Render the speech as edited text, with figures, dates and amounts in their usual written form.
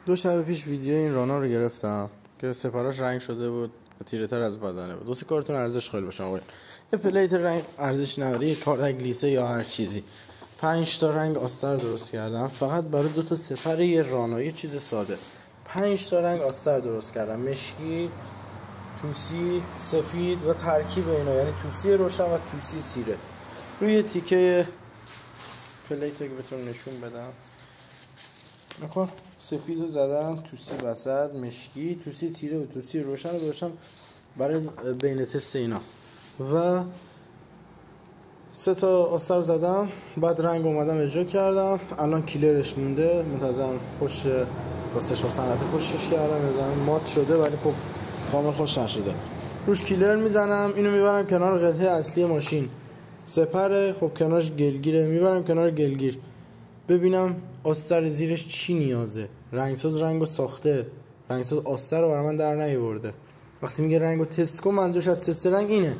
2 شب پیش ویدیو این رانا رو گرفتم که سپراش رنگ شده بود و تیره تر از بدنه بود. 2-3 کارتون ارزش خیلی باشه آقا. یه پلیت رنگ ارزش نداره، یه کارک لیسه یا هر چیزی. 5 تا رنگ آستر درست کردم فقط برای 2 تا سپر یه رانا، یه چیز ساده. 5 تا رنگ آستر درست کردم، مشکی، توسی، سفید و ترکیب اینا، یعنی توسی روشن و توسی تیره. روی تیکه پلیت که بهتون نشون بدم، نکن سفید رو زدم، توسی وسط، مشکی، توسی تیره و توسی روشن رو داشتم برای بین تست اینا و 3 تا آستر زدم. بعد رنگ اومدم اجرا کردم. الان کلیرش مونده، منتظرم خوش واسش با صنعت خوشش کردم، بزنم مات شده ولی خب کامل خوش نشده. روش کلیر میزنم، اینو میبرم کنار قطعه اصلی ماشین. سپر خب کنارش گلگیره، میبرم کنار گلگیر ببینم آستر زیرش چی نیازه. رنگساز رنگو ساخته، رنگساز آستر رو برای من در نیاورده. وقتی میگه رنگو تست کن، منظورش از تست رنگ اینه.